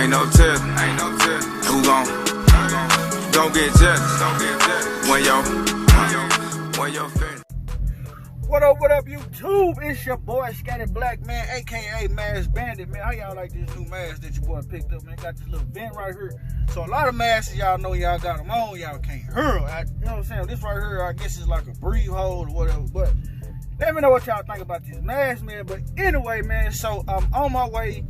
Ain't no tip, ain't no tip. Who gon' get jealous when your friend. What up, YouTube? It's your boy, Scatyblk, man, aka Mask Bandit, man. How y'all like this new mask that your boy picked up, man? Got this little vent right here. So a lot of masks, y'all know y'all got them on, y'all can't hear them. You know what I'm saying? This right here, I guess it's like a breathe hole or whatever, but let me know what y'all think about this mask, man. But anyway, man, so I'm on my way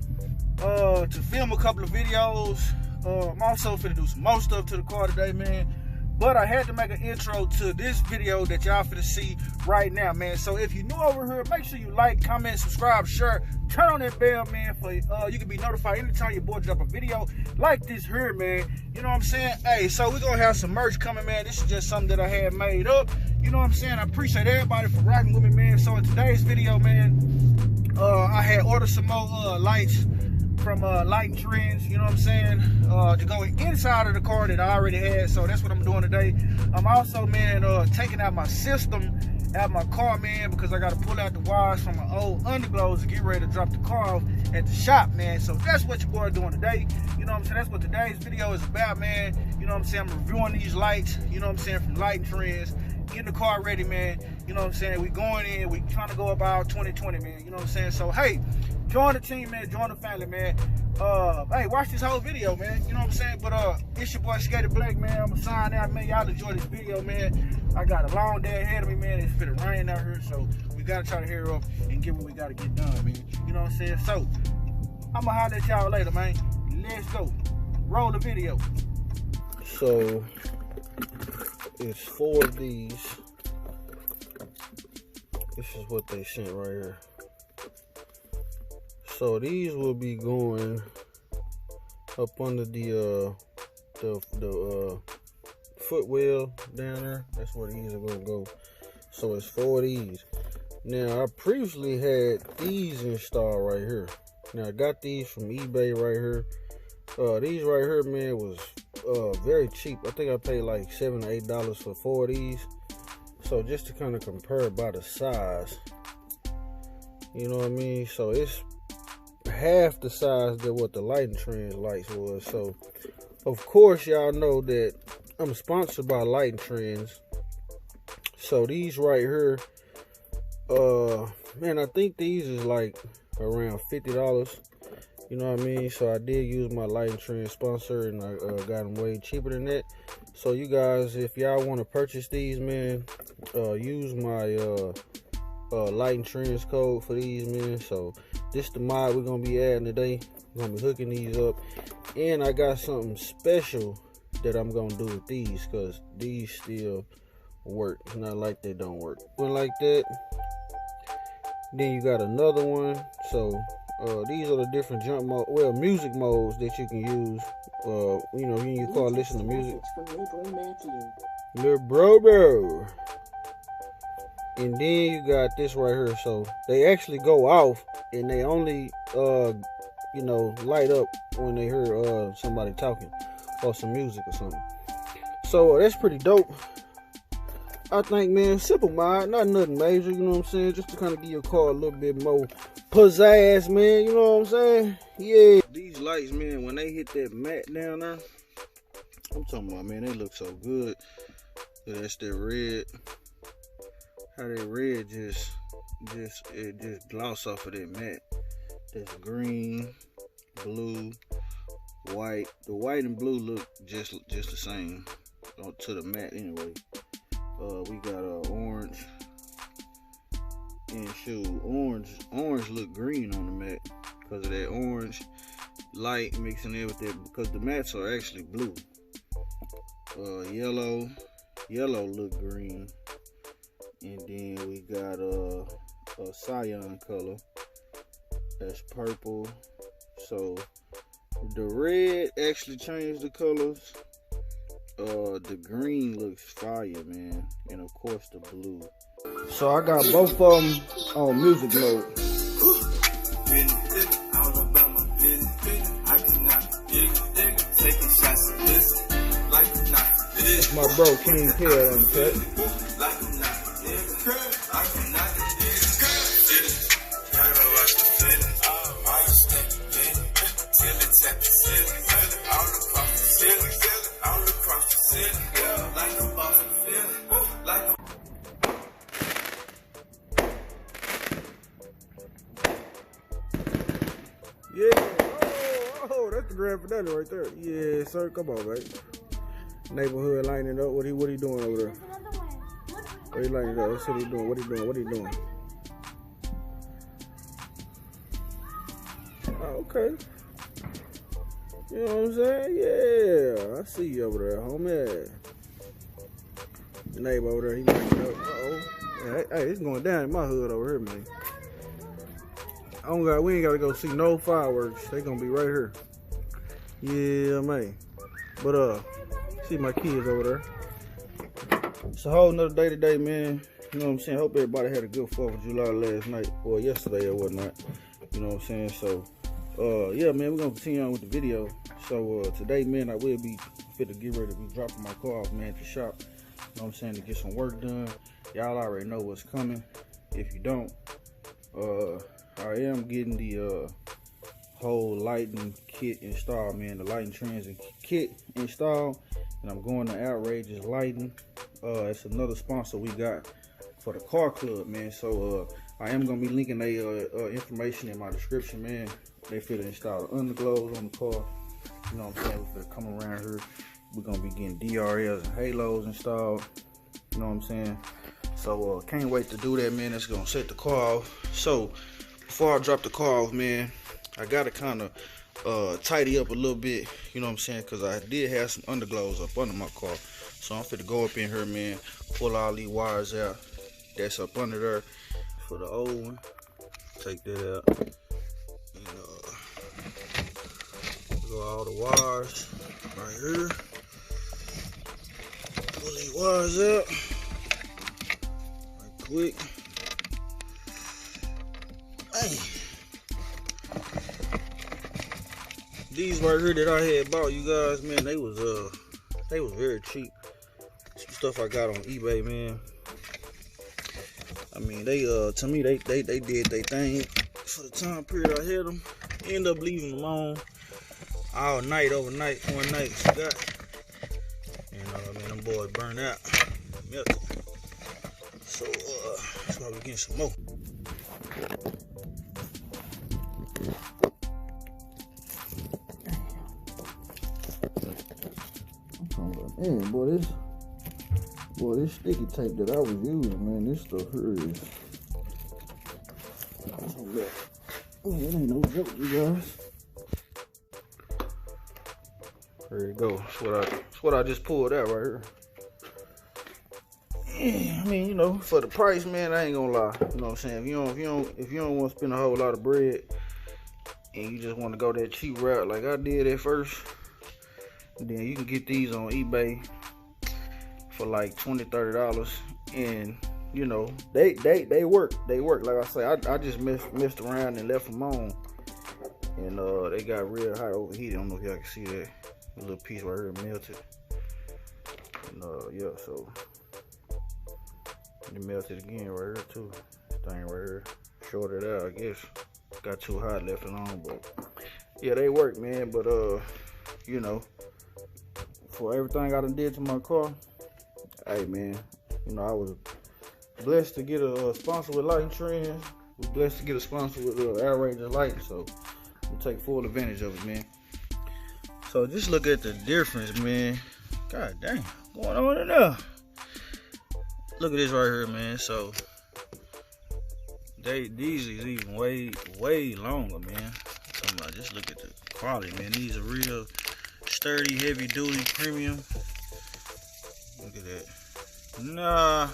to film a couple of videos. I'm also finna do some more stuff to the car today, man. But I had to make an intro to this video that y'all finna see right now, man. So if you're new over here, make sure you like, comment, subscribe, share, turn on that bell, man, for you can be notified anytime your boy drop a video like this here, man. You know what I'm saying? Hey, so we're gonna have some merch coming, man. This is just something that I had made up. You know what I'm saying? I appreciate everybody for rocking with me, man. So in today's video, man, I had ordered some more lights from Lighting Trends, you know what I'm saying, to go inside of the car that I already had. So that's what I'm doing today. I'm also, man, taking out my system out my car, man, because I got to pull out the wires from my old underglows to get ready to drop the car off at the shop, man. So that's what your boy doing today. You know what I'm saying? That's what today's video is about, man. You know what I'm saying? I'm reviewing these lights, you know what I'm saying, from Lighting Trends. Getting the car ready, man. You know what I'm saying? We going in, we trying to go about 2020, man. You know what I'm saying? So, hey, join the team, man. Join the family, man. Hey, watch this whole video, man. You know what I'm saying? But it's your boy Scatyblk, man. I'm gonna sign out, man. Y'all enjoy this video, man. I got a long day ahead of me, man. It's finna rain out here, so we gotta try to hurry up and get what we gotta get done, man. You know what I'm saying? So, I'm gonna holler at y'all later, man. Let's go. Roll the video. So, it's 4 of these. This is what they sent right here. So these will be going up under the footwell down there. That's where these are gonna go. So it's 4 of these. Now I previously had these installed right here. Now I got these from eBay right here. These right here, man, was very cheap. I think I paid like $7 or $8 for 4 of these. So just to kind of compare by the size, you know what I mean? So it's half the size that what the Lighting Trends lights was. So of course y'all know that I'm sponsored by Lighting Trends. So these right here, man, I think these is like around $50. You know what I mean? So I did use my Lighting Trends sponsor, and I got them way cheaper than that. So you guys, if y'all want to purchase these, man, use my Lighting Trends code for these, man. So this is the mod we're gonna be adding today. We're gonna be hooking these up, and I got something special that I'm gonna do with these, because these still work. It's not like they don't work. One like that. Then you got another one. So these are the different jump mode, well, music modes that you can use. You know, in your car, listen to music. Lil bro. And then you got this right here. So they actually go off, and they only, you know, light up when they hear somebody talking or some music or something. So that's pretty dope. I think, man, simple mod, not nothing major, you know what I'm saying? Just to kind of give your car a little bit more pizzazz, man, you know what I'm saying? Yeah. These lights, man, when they hit that matte down there, I'm talking about, man, they look so good. That's that red. How that red just gloss off of that matte. That's green, blue, white. The white and blue look just the same to the matte anyway. We got orange, and shoot, orange look green on the matte because of that orange light mixing in with it, because the mattes are actually blue. Yellow look green, and then we got a cyan color, that's purple. So the red actually changed the colors. The green looks fire, man, and of course the blue. So I got both of them on music mode. That's my bro King Ped on cut. the Grand Finale right there. Yeah, sir. Come on, man. Neighborhood lining up. What he doing over there? What he lining up? That's what he doing. What he doing? Oh, okay. You know what I'm saying? Yeah, I see you over there, homie. The neighbor over there, he lining up. Hey, it's going down in my hood over here, man. We ain't gotta go see no fireworks. They gonna be right here. Yeah, man. But see my kids over there. It's a whole nother day today, man. You know what I'm saying? Hope everybody had a good 4th of July last night or yesterday or whatnot. You know what I'm saying? So yeah, man, we're gonna continue on with the video. So today, man, I will be fit to get ready to be dropping my car off, man, to shop. You know what I'm saying? To get some work done. Y'all already know what's coming. If you don't, I am getting the whole lighting kit installed, man. The lighting transit kit installed, and I'm going to Outrageous Lighting. It's another sponsor we got for the car club, man. So I am gonna be linking their information in my description, man. They fit to install the underglows on the car. You know what I'm saying? We're come around here. We're gonna be getting DRLs and halos installed. You know what I'm saying? So can't wait to do that, man. It's gonna set the car off. So before I drop the car off, man, I gotta kind of tidy up a little bit. You know what I'm saying? Cause I did have some underglows up under my car. So I'm finna go up in here, man, pull all these wires out that's up under there for the old one. Take that out. And go all the wires right here. Pull these wires out right quick. Hey. These right here that I had bought, you guys, man, they was very cheap. Some stuff I got on eBay, man. I mean, they to me they did their thing for the time period I had them. End up leaving them on all night, overnight, one night. Forgot. And man, them boys burned out, melted. So that's why we getting some more. Man, boy, this sticky tape that I was using, man, this stuff here is. Man, it ain't no joke, you guys. There you go. That's what I just pulled out right here. Yeah, I mean, you know, for the price, man, I ain't gonna lie. You know what I'm saying? If you don't want to spend a whole lot of bread, and you just want to go that cheap route like I did at first, then you can get these on eBay for like $20-$30, and you know they work. Like I say, I just messed around and left them on, and they got real hot overheated. I don't know if y'all can see that. A little piece right here melted, and yeah, so it melted again right here too. Thing right here shorted out, I guess. Got too hot, left it on, but yeah, they work, man. But you know, for everything I done did to my car, hey man, you know, I was blessed to get a sponsor with Lighting Trends. Was blessed to get a sponsor with Outrageous Lighting, so we'll take full advantage of it, man. So just look at the difference, man. God dang, what's going on in there? Look at this right here, man. So these is even way longer, man. Just look at the quality, man. These are real sturdy, heavy duty, premium. Look at that. Nah,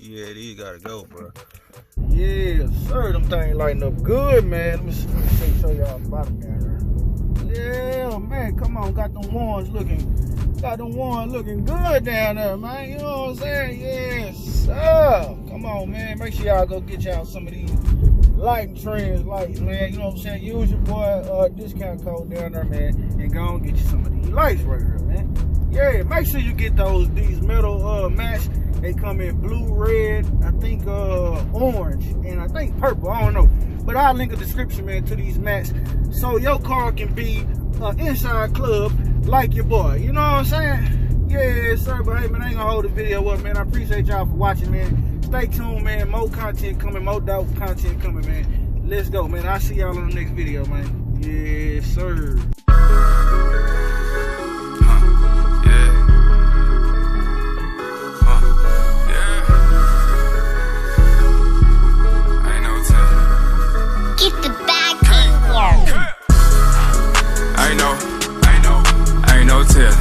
yeah, these gotta go, bro. Yeah, sir, them things lighting up good, man. Let me show y'all the bottom down there. Yeah, man, come on, got them ones looking good down there, man. You know what I'm saying? Yes, sir. Come on, man. Make sure y'all go get y'all some of these Lighting Trends lights, man. You know what I'm saying? Use your boy discount code down there, man, and go and get you some of these lights right here, man. Yeah, make sure you get these metal mats. They come in blue, red, I think orange, and I think purple. I don't know. But I'll link a description, man, to these mats, so your car can be inside club like your boy. You know what I'm saying? Yeah, sir. But hey, man, I ain't gonna hold the video up, man. I appreciate y'all for watching, man. Stay tuned, man. More content coming, more dope content coming, man. Let's go, man. I'll see y'all on the next video, man. Yes, sir. no tell.